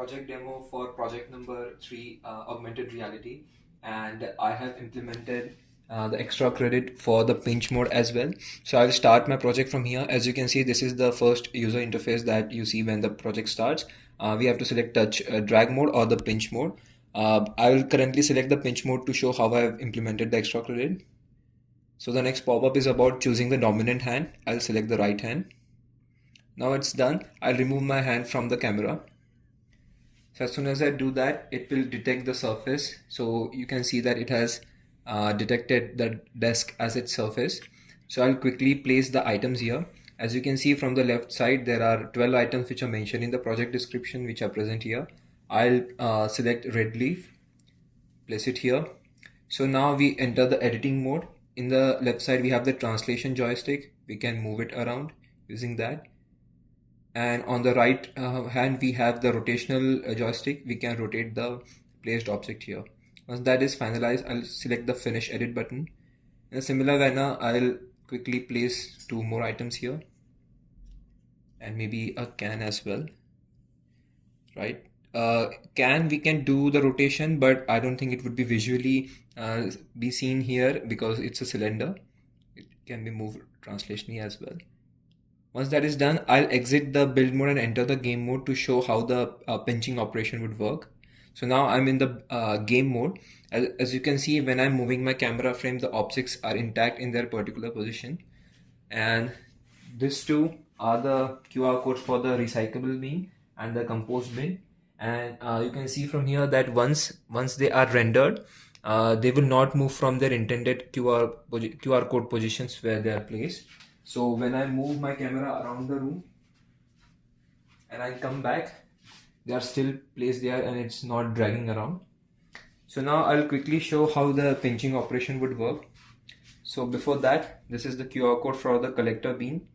project demo for project number 3, augmented reality, and I have implemented the extra credit for the pinch mode as well. So I'll start my project from here. As you can see, this is the first user interface that you see when the project starts. We have to select touch drag mode or the pinch mode. I will currently select the pinch mode to show how I have implemented the extra credit. So the next pop-up is about choosing the dominant hand. I'll select the right hand. Now it's done. I'll remove my hand from the camera. So as soon as I do that, it will detect the surface. So you can see that it has detected the desk as its surface. So I'll quickly place the items here. As you can see from the left side, there are 12 items which are mentioned in the project description, which are present here. I'll select red leaf, place it here. So now we enter the editing mode. In the left side, we have the translation joystick. We can move it around using that. And on the right hand, we have the rotational joystick. We can rotate the placed object here. Once that is finalized, I'll select the finish edit button. In a similar manner, I'll quickly place 2 more items here and maybe a can as well, right? Can we can do the rotation, but I don't think it would be visually be seen here because it's a cylinder. It can be moved translationally as well. Once that is done, I'll exit the build mode and enter the game mode to show how the pinching operation would work. So now I'm in the game mode. As you can see, when I'm moving my camera frame, the objects are intact in their particular position. And these two are the QR codes for the recyclable bin and the compost bin. And you can see from here that once they are rendered, they will not move from their intended QR code positions where they are placed. So when I move my camera around the room and I come back, they are still placed there and it's not dragging around. So now I'll quickly show how the pinching operation would work. So before that, this is the QR code for the collector beam.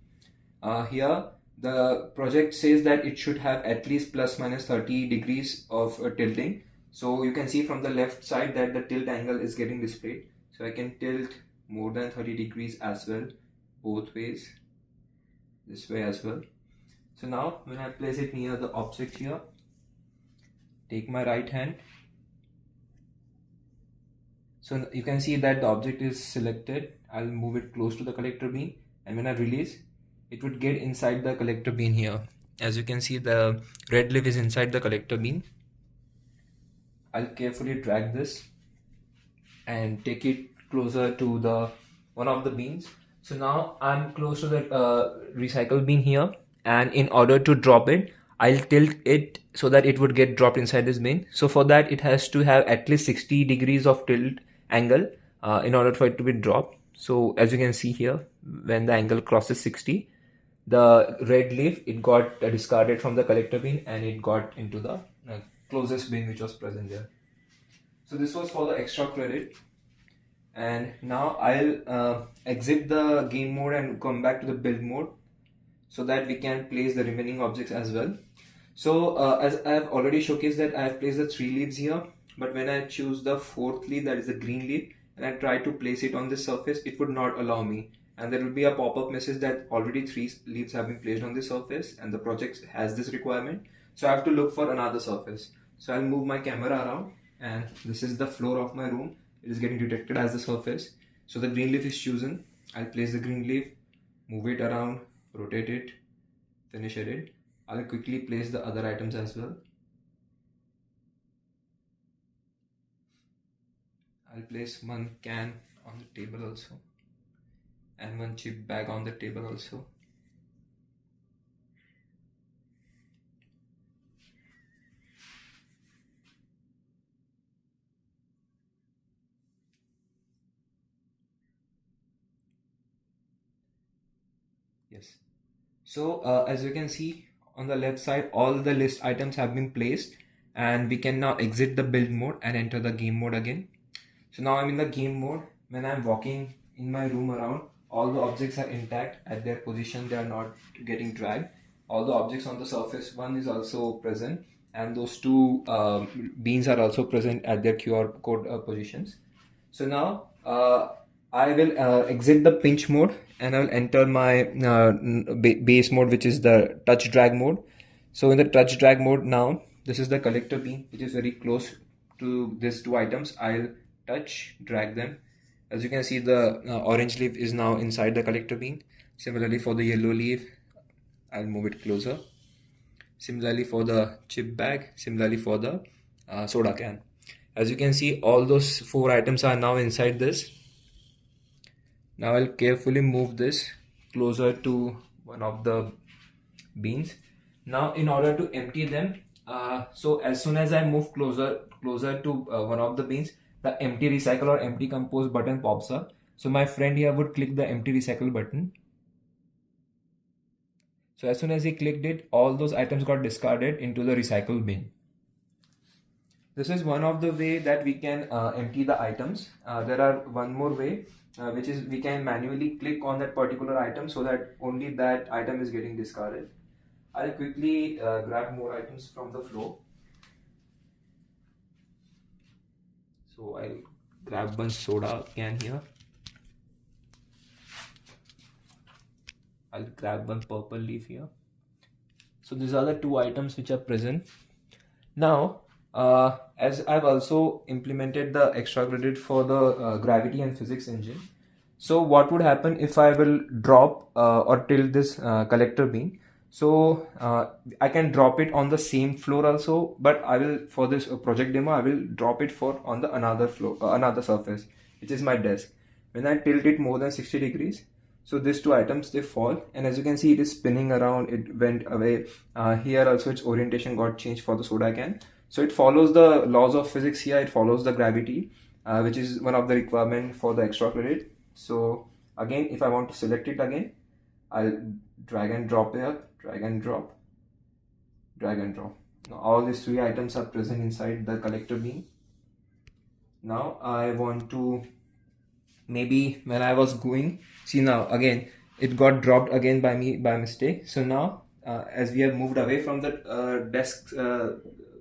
Here the project says that it should have at least plus minus 30 degrees of tilting. So you can see from the left side that the tilt angle is getting displayed. So I can tilt more than 30 degrees as well, both ways, this way as well. So now when I place it near the object here, take my right hand. So you can see that the object is selected. I'll move it close to the collector beam, and when I release, it would get inside the collector beam here. As you can see, the red leaf is inside the collector beam. I'll carefully drag this and take it closer to the one of the beams. So now I'm close to the recycle bin here, and in order to drop it, I'll tilt it so that it would get dropped inside this bin. So for that, it has to have at least 60 degrees of tilt angle in order for it to be dropped. So as you can see here, when the angle crosses 60, the red leaf, it got discarded from the collector bin and it got into the closest bin which was present there. So this was for the extra credit. And now I'll exit the game mode and come back to the build mode so that we can place the remaining objects as well. So as I have already showcased that I have placed the 3 leaves here, but when I choose the 4th leaf, that is the green leaf, and I try to place it on this surface, it would not allow me. And there will be a pop-up message that already 3 leaves have been placed on this surface and the project has this requirement. So I have to look for another surface. So I'll move my camera around, and this is the floor of my room. It is getting detected as the surface. So the green leaf is chosen. I'll place the green leaf, move it around, rotate it, finish edit. I'll quickly place the other items as well. I'll place one can on the table also, and one chip bag on the table also. Yes. So as you can see on the left side, all the list items have been placed, and we can now exit the build mode and enter the game mode again. So now I'm in the game mode. When I'm walking in my room around, all the objects are intact at their position. They are not getting dragged. All the objects on the surface one is also present, and those 2 beans are also present at their QR code positions. So now I will exit the pinch mode and I will enter my base mode, which is the touch drag mode. So in the touch drag mode now, This is the collector bean, which is very close to these two items. I'll touch, drag them. As you can see, the orange leaf is now inside the collector bean. Similarly for the yellow leaf, I'll move it closer. Similarly for the chip bag, similarly for the soda can. As you can see, all those 4 items are now inside this. Now I'll carefully move this closer to one of the beans. Now in order to empty them, so as soon as I move closer to one of the beans, the empty recycle or empty compost button pops up. So my friend here would click the empty recycle button. So as soon as he clicked it, all those items got discarded into the recycle bin. This is one of the way that we can empty the items. There are one more way, which is we can manually click on that particular item so that only that item is getting discarded. I'll quickly grab more items from the floor. So I'll grab one soda can here. I'll grab one purple leaf here. So these are the 2 items which are present. Now, as I've also implemented the extra credit for the gravity and physics engine. So what would happen if I will drop or tilt this collector bean? So I can drop it on the same floor also, but I will, for this project demo, I will drop it on the another floor, another surface, which is my desk. When I tilt it more than 60 degrees, so these 2 items, they fall, and as you can see, it is spinning around. It went away. Here also its orientation got changed for the soda can. So it follows the laws of physics here. It follows the gravity, which is one of the requirement for the extra credit. So again, if I want to select it again, I'll drag and drop here, drag and drop, drag and drop. Now all these 3 items are present inside the collector bean. Now I want to, maybe when I was going, see now again it got dropped again by me by mistake. So now as we have moved away from the desk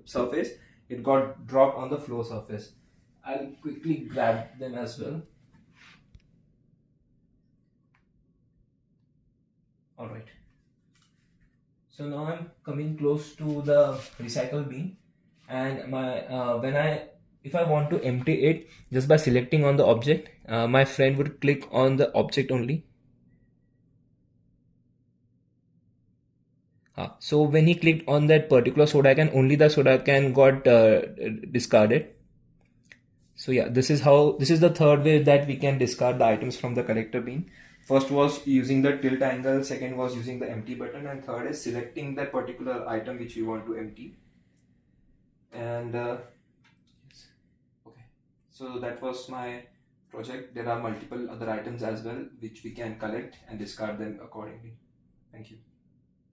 surface, it got dropped on the floor surface. I'll quickly grab them as well. Alright, so now I'm coming close to the recycle bin, and my if I want to empty it, just by selecting on the object, my friend would click on the object only. So when he clicked on that particular soda can, only the soda can got discarded. So yeah, this is the third way that we can discard the items from the collector bin. First was using the tilt angle, second was using the empty button, and third is selecting that particular item which you want to empty. And okay, so that was my project. There are multiple other items as well which we can collect and discard them accordingly. Thank you.